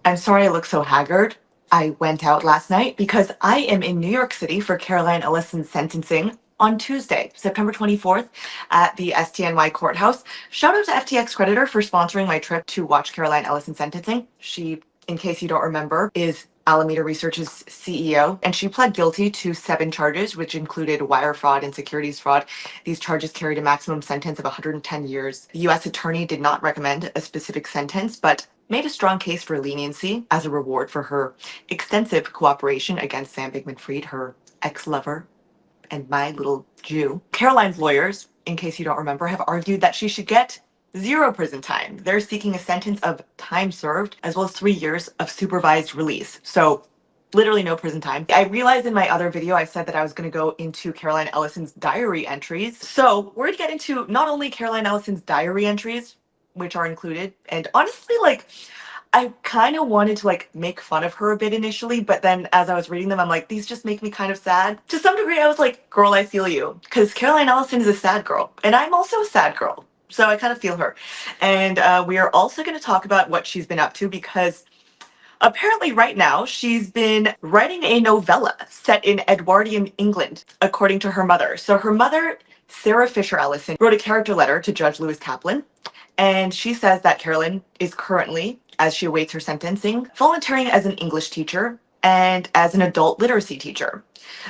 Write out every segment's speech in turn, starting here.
I'm sorry I look so haggard. I went out last night because I am in New York City for Caroline Ellison's sentencing on Tuesday, September 24th at the STNY courthouse. Shout out to FTX Creditor for sponsoring my trip to watch Caroline Ellison sentencing. She, in case you don't remember, is Alameda Research's CEO, and she pled guilty to 7 charges, which included wire fraud and securities fraud. These charges carried a maximum sentence of 110 years. The U.S. attorney did not recommend a specific sentence, but made a strong case for leniency as a reward for her extensive cooperation against Sam Bankman-Fried, her ex-lover and my little Jew. Caroline's lawyers, in case you don't remember, have argued that she should get 0 prison time. They're seeking a sentence of time served as well as 3 years of supervised release. So literally no prison time. I realized in my other video I said that I was going to go into Caroline Ellison's diary entries. So we're going to get into not only Caroline Ellison's diary entries, which are included, and honestly, I kind of wanted to make fun of her a bit initially, but then as I was reading them, I'm like, these just make me kind of sad. To some degree, I was like, girl, I feel you. Because Caroline Ellison is a sad girl, and I'm also a sad girl. So I kind of feel her. And we are also going to talk about what she's been up to, because apparently right now she's been writing a novella set in Edwardian England, according to her mother. So her mother, Sarah Fisher Ellison, wrote a character letter to Judge Lewis Kaplan, and she says that Carolyn is currently, as she awaits her sentencing, volunteering as an English teacher and as an adult literacy teacher.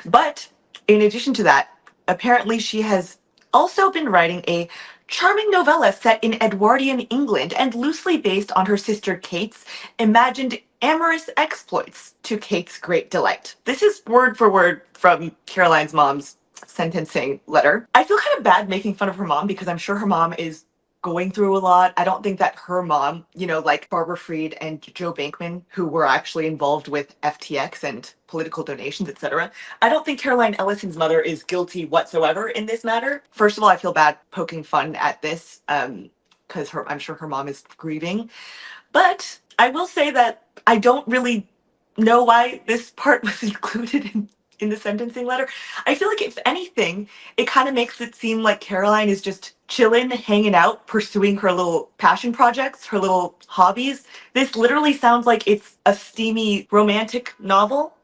But in addition to that, apparently she has also been writing a charming novella set in Edwardian England and loosely based on her sister Kate's imagined amorous exploits, to Kate's great delight. This is word for word from Caroline's mom's sentencing letter. I feel kind of bad making fun of her mom because I'm sure her mom is going through a lot. I don't think that her mom, like Barbara Fried and Joe Bankman, who were actually involved with FTX and political donations, etc. I don't think Caroline Ellison's mother is guilty whatsoever in this matter. First of all, I feel bad poking fun at this because I'm sure her mom is grieving. But I will say that I don't really know why this part was included in the sentencing letter. I feel like if anything, it kind of makes it seem like Caroline is just chilling, hanging out, pursuing her little passion projects, her little hobbies. This literally sounds like it's a steamy romantic novel.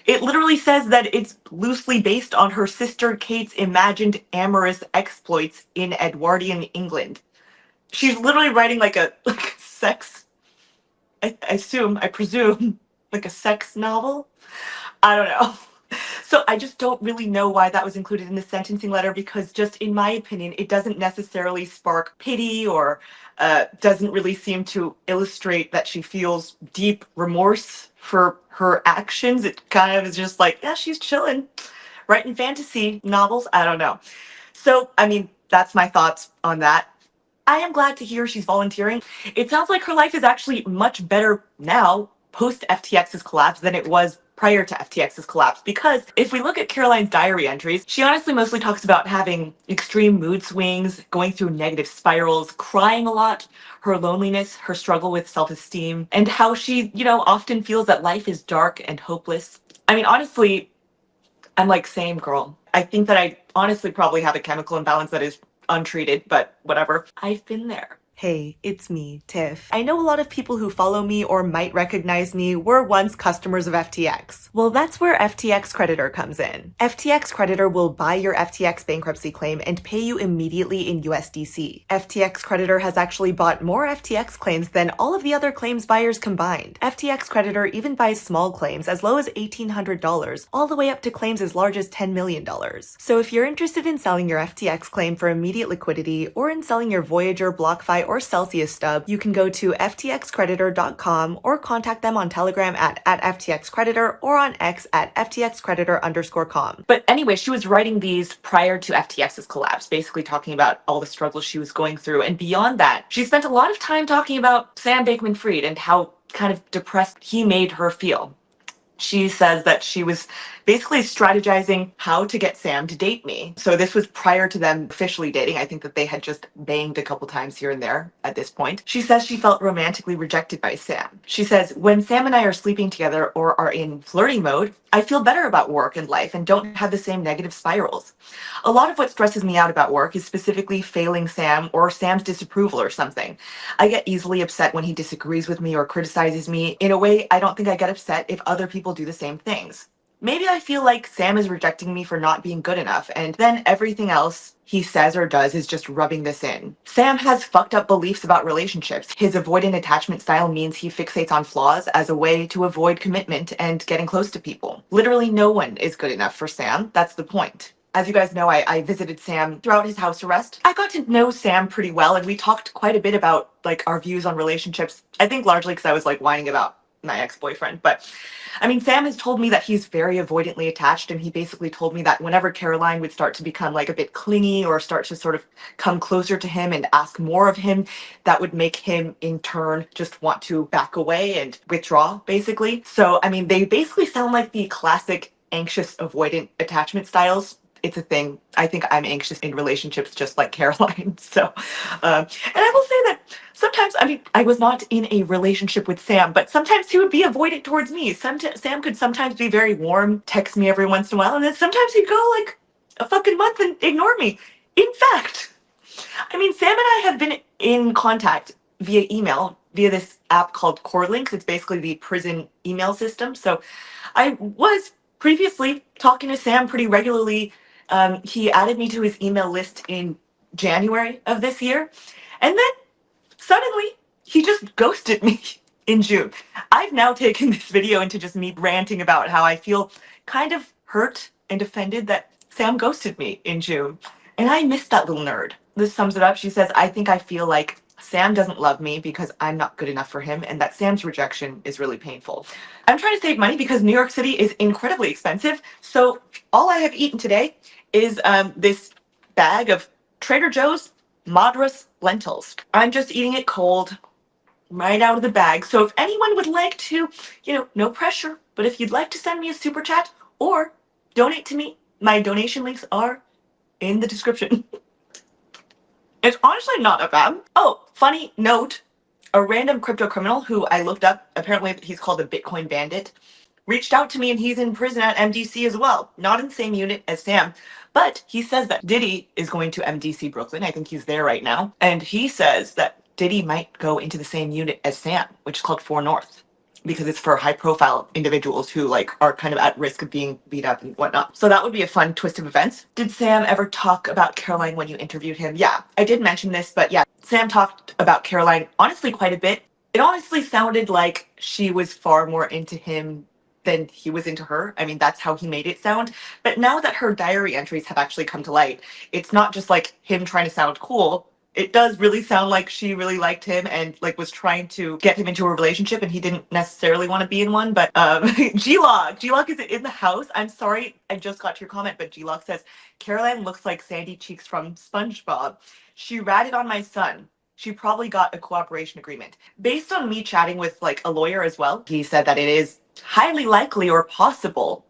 It literally says that it's loosely based on her sister Kate's imagined amorous exploits in Edwardian England. She's literally writing like a sex, I presume, like a sex novel. I don't know. So I just don't really know why that was included in the sentencing letter, because just in my opinion, it doesn't necessarily spark pity or doesn't really seem to illustrate that she feels deep remorse for her actions. It kind of is just like, yeah, she's chilling, writing fantasy novels. I don't know. So, I mean, that's my thoughts on that. I am glad to hear she's volunteering. It sounds like her life is actually much better now, post FTX's collapse, than it was prior to FTX's collapse. Because if we look at Caroline's diary entries, she honestly mostly talks about having extreme mood swings, going through negative spirals, crying a lot, her loneliness, her struggle with self-esteem, and how she, often feels that life is dark and hopeless. I mean, honestly, I'm like, same girl. I think that I honestly probably have a chemical imbalance that is untreated, but whatever. I've been there. Hey, it's me, Tiff. I know a lot of people who follow me or might recognize me were once customers of FTX. Well, that's where FTX Creditor comes in. FTX Creditor will buy your FTX bankruptcy claim and pay you immediately in USDC. FTX Creditor has actually bought more FTX claims than all of the other claims buyers combined. FTX Creditor even buys small claims as low as $1,800, all the way up to claims as large as $10 million. So if you're interested in selling your FTX claim for immediate liquidity, or in selling your Voyager, BlockFi, or Celsius stub, you can go to ftxcreditor.com or contact them on Telegram at @FTXCreditor or on X at @FTXCreditor_com. But anyway, she was writing these prior to FTX's collapse, basically talking about all the struggles she was going through. And beyond that, she spent a lot of time talking about Sam Bankman-Fried and how kind of depressed he made her feel. She says that she was basically strategizing how to get Sam to date me. So this was prior to them officially dating. I think that they had just banged a couple times here and there at this point. She says she felt romantically rejected by Sam. She says, when Sam and I are sleeping together or are in flirting mode, I feel better about work and life and don't have the same negative spirals. A lot of what stresses me out about work is specifically failing Sam or Sam's disapproval or something. I get easily upset when he disagrees with me or criticizes me. In a way, I don't think I get upset if other people do the same things. Maybe I feel like Sam is rejecting me for not being good enough, and then everything else he says or does is just rubbing this in. Sam has fucked up beliefs about relationships. His avoidant attachment style means he fixates on flaws as a way to avoid commitment and getting close to people. Literally no one is good enough for Sam. That's the point. As you guys know, I visited Sam throughout his house arrest. I got to know Sam pretty well, and we talked quite a bit about like our views on relationships. I think largely because I was like whining about my ex-boyfriend. But I mean, Sam has told me that he's very avoidantly attached, and he basically told me that whenever Caroline would start to become like a bit clingy or start to sort of come closer to him and ask more of him, that would make him in turn just want to back away and withdraw, basically. So, I mean, they basically sound like the classic anxious avoidant attachment styles. It's a thing. I think I'm anxious in relationships just like Caroline. So, and I will say that sometimes, I mean, I was not in a relationship with Sam, but sometimes he would be avoidant towards me. Sam could sometimes be very warm, text me every once in a while, and then sometimes he'd go like a fucking month and ignore me. In fact, I mean, Sam and I have been in contact via email, via this app called Core Links. It's basically the prison email system. So I was previously talking to Sam pretty regularly. He added me to his email list in January of this year. And then suddenly he just ghosted me in June. I've now taken this video into just me ranting about how I feel kind of hurt and offended that Sam ghosted me in June. And I missed that little nerd. This sums it up. She says, I think I feel like Sam doesn't love me because I'm not good enough for him, and that Sam's rejection is really painful. I'm trying to save money because New York City is incredibly expensive. So all I have eaten today is this bag of Trader Joe's Madras lentils. I'm just eating it cold, right out of the bag. So if anyone would like to, no pressure, but if you'd like to send me a super chat or donate to me, my donation links are in the description. It's honestly not that bad. Oh, funny note, a random crypto criminal who I looked up, apparently he's called a Bitcoin bandit, reached out to me, and he's in prison at MDC as well. Not in the same unit as Sam, but he says that Diddy is going to MDC Brooklyn. I think he's there right now. And he says that Diddy might go into the same unit as Sam, which is called 4 North, because it's for high profile individuals who like are kind of at risk of being beat up and whatnot. So that would be a fun twist of events. Did Sam ever talk about Caroline when you interviewed him? Yeah, I did mention this, but yeah, Sam talked about Caroline honestly quite a bit. It honestly sounded like she was far more into him than he was into her. I mean, that's how he made it sound. But now that her diary entries have actually come to light, it's not just like him trying to sound cool. It does really sound like she really liked him and like was trying to get him into a relationship, and he didn't necessarily want to be in one. But G-Log is in the house. I'm sorry, I just got to your comment, but G-Log says, Caroline looks like Sandy Cheeks from SpongeBob. She ratted on my son. She probably got a cooperation agreement. Based on me chatting with like a lawyer as well, he said that it is highly likely or possible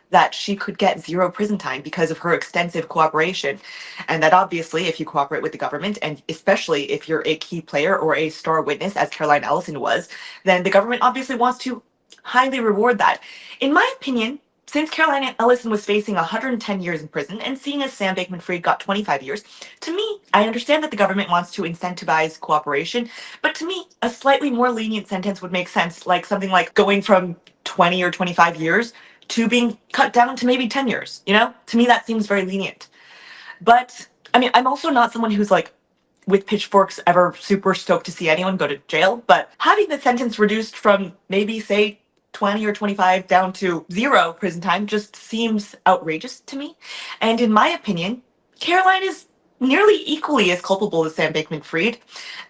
that she could get 0 prison time because of her extensive cooperation. And that obviously, if you cooperate with the government, and especially if you're a key player or a star witness, as Caroline Ellison was, then the government obviously wants to highly reward that. In my opinion, since Caroline Ellison was facing 110 years in prison, and seeing as Sam Bankman-Fried got 25 years, to me, I understand that the government wants to incentivize cooperation, but to me, a slightly more lenient sentence would make sense, like something like going from 20 or 25 years to being cut down to maybe 10 years, To me, that seems very lenient. But, I mean, I'm also not someone who's like, with pitchforks, ever super stoked to see anyone go to jail, but having the sentence reduced from maybe, say, 20 or 25 down to 0 prison time just seems outrageous to me. And in my opinion, Caroline is nearly equally as culpable as Sam Bankman-Fried.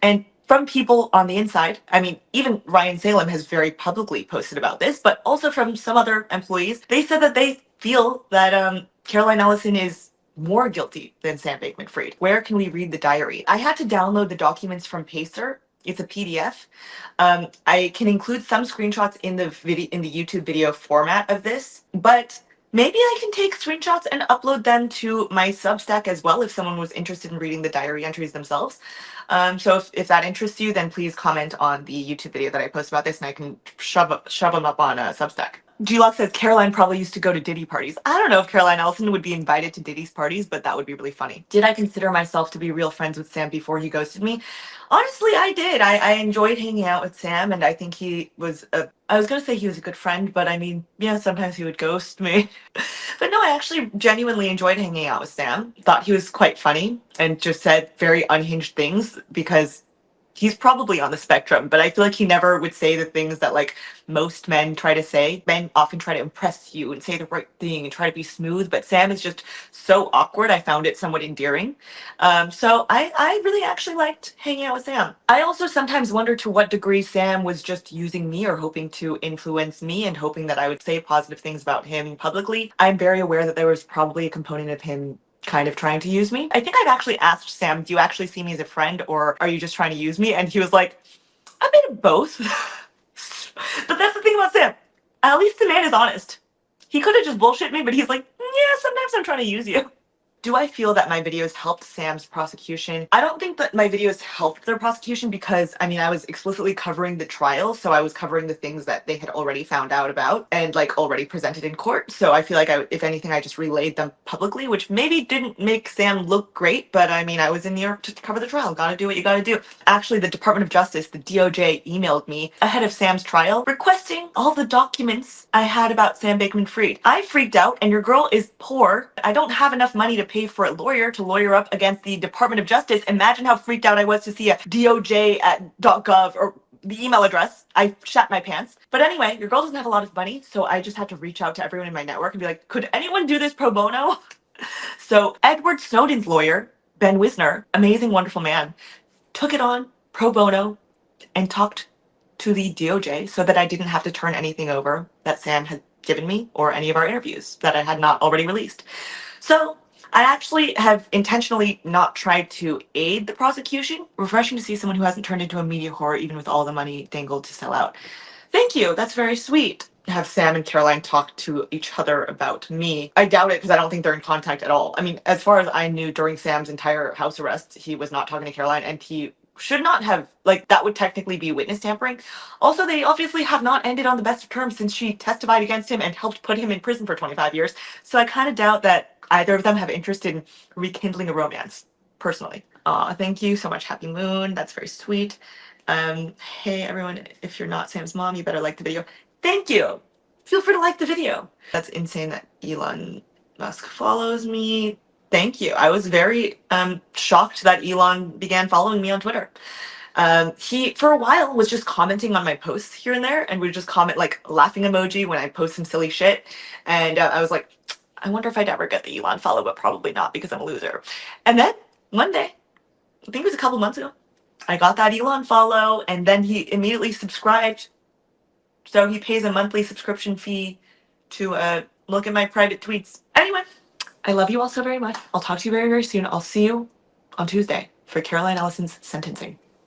And from people on the inside, I mean, even Ryan Salem has very publicly posted about this, but also from some other employees, they said that they feel that Caroline Ellison is more guilty than Sam Bankman-Fried. Where can we read the diary? I had to download the documents from Pacer It's a PDF. I can include some screenshots in the video in the YouTube video format of this, but maybe I can take screenshots and upload them to my Substack as well if someone was interested in reading the diary entries themselves. So if that interests you, then please comment on the YouTube video that I post about this, and I can shove them up on Substack. G-Lock says Caroline probably used to go to Diddy parties. I don't know if Caroline Ellison would be invited to Diddy's parties, but that would be really funny. Did I consider myself to be real friends with Sam before he ghosted me? Honestly, I did. I enjoyed hanging out with Sam, and I think he was a. I was gonna say he was a good friend, but I mean, yeah, sometimes he would ghost me. But no, I actually genuinely enjoyed hanging out with Sam. Thought he was quite funny and just said very unhinged things because he's probably on the spectrum, but I feel like he never would say the things that like most men try to say. Men often try to impress you and say the right thing and try to be smooth, but Sam is just so awkward. I found it somewhat endearing. So I really actually liked hanging out with Sam. I also sometimes wonder to what degree Sam was just using me or hoping to influence me and hoping that I would say positive things about him publicly. I'm very aware that there was probably a component of him kind of trying to use me. I think I've actually asked Sam, do you actually see me as a friend or are you just trying to use me? And he was like, a bit of both. But that's the thing about Sam. At least the man is honest. He could have just bullshit me, but he's like, yeah, sometimes I'm trying to use you. Do I feel that my videos helped Sam's prosecution? I don't think that my videos helped their prosecution because, I mean, I was explicitly covering the trial, so I was covering the things that they had already found out about and, like, already presented in court. So I feel like, if anything, I just relayed them publicly, which maybe didn't make Sam look great, but I mean, I was in New York to cover the trial. Gotta do what you gotta do. Actually, the Department of Justice, the DOJ, emailed me ahead of Sam's trial requesting all the documents I had about Sam Bankman-Fried. I freaked out, and your girl is poor. I don't have enough money to pay for a lawyer to lawyer up against the Department of Justice. Imagine how freaked out I was to see a DOJ at .gov or the email address. I shat my pants. But anyway, your girl doesn't have a lot of money, so I just had to reach out to everyone in my network and be like, could anyone do this pro bono? So Edward Snowden's lawyer, Ben Wisner, amazing, wonderful man, took it on pro bono and talked to the DOJ so that I didn't have to turn anything over that Sam had given me or any of our interviews that I had not already released. So I actually have intentionally not tried to aid the prosecution. Refreshing to see someone who hasn't turned into a media whore even with all the money dangled to sell out. Thank you. That's very sweet. Have Sam and Caroline talk to each other about me. I doubt it because I don't think they're in contact at all. I mean, as far as I knew during Sam's entire house arrest, he was not talking to Caroline and he should not have, like, that would technically be witness tampering. Also, they obviously have not ended on the best of terms since she testified against him and helped put him in prison for 25 years. So I kind of doubt that either of them have interest in rekindling a romance, personally. Aw, thank you so much. Happy Moon. That's very sweet. Hey everyone, if you're not Sam's mom, you better like the video. Thank you. Feel free to like the video. That's insane that Elon Musk follows me. Thank you. I was very shocked that Elon began following me on Twitter. He, for a while, was just commenting on my posts here and there and would just comment like laughing emoji when I post some silly shit. And I was like, I wonder if I'd ever get the Elon follow, but probably not because I'm a loser. And then one day, I think it was a couple months ago, I got that Elon follow and then he immediately subscribed. So he pays a monthly subscription fee to look at my private tweets. Anyway, I love you all so very much. I'll talk to you very, very soon. I'll see you on Tuesday for Caroline Ellison's sentencing.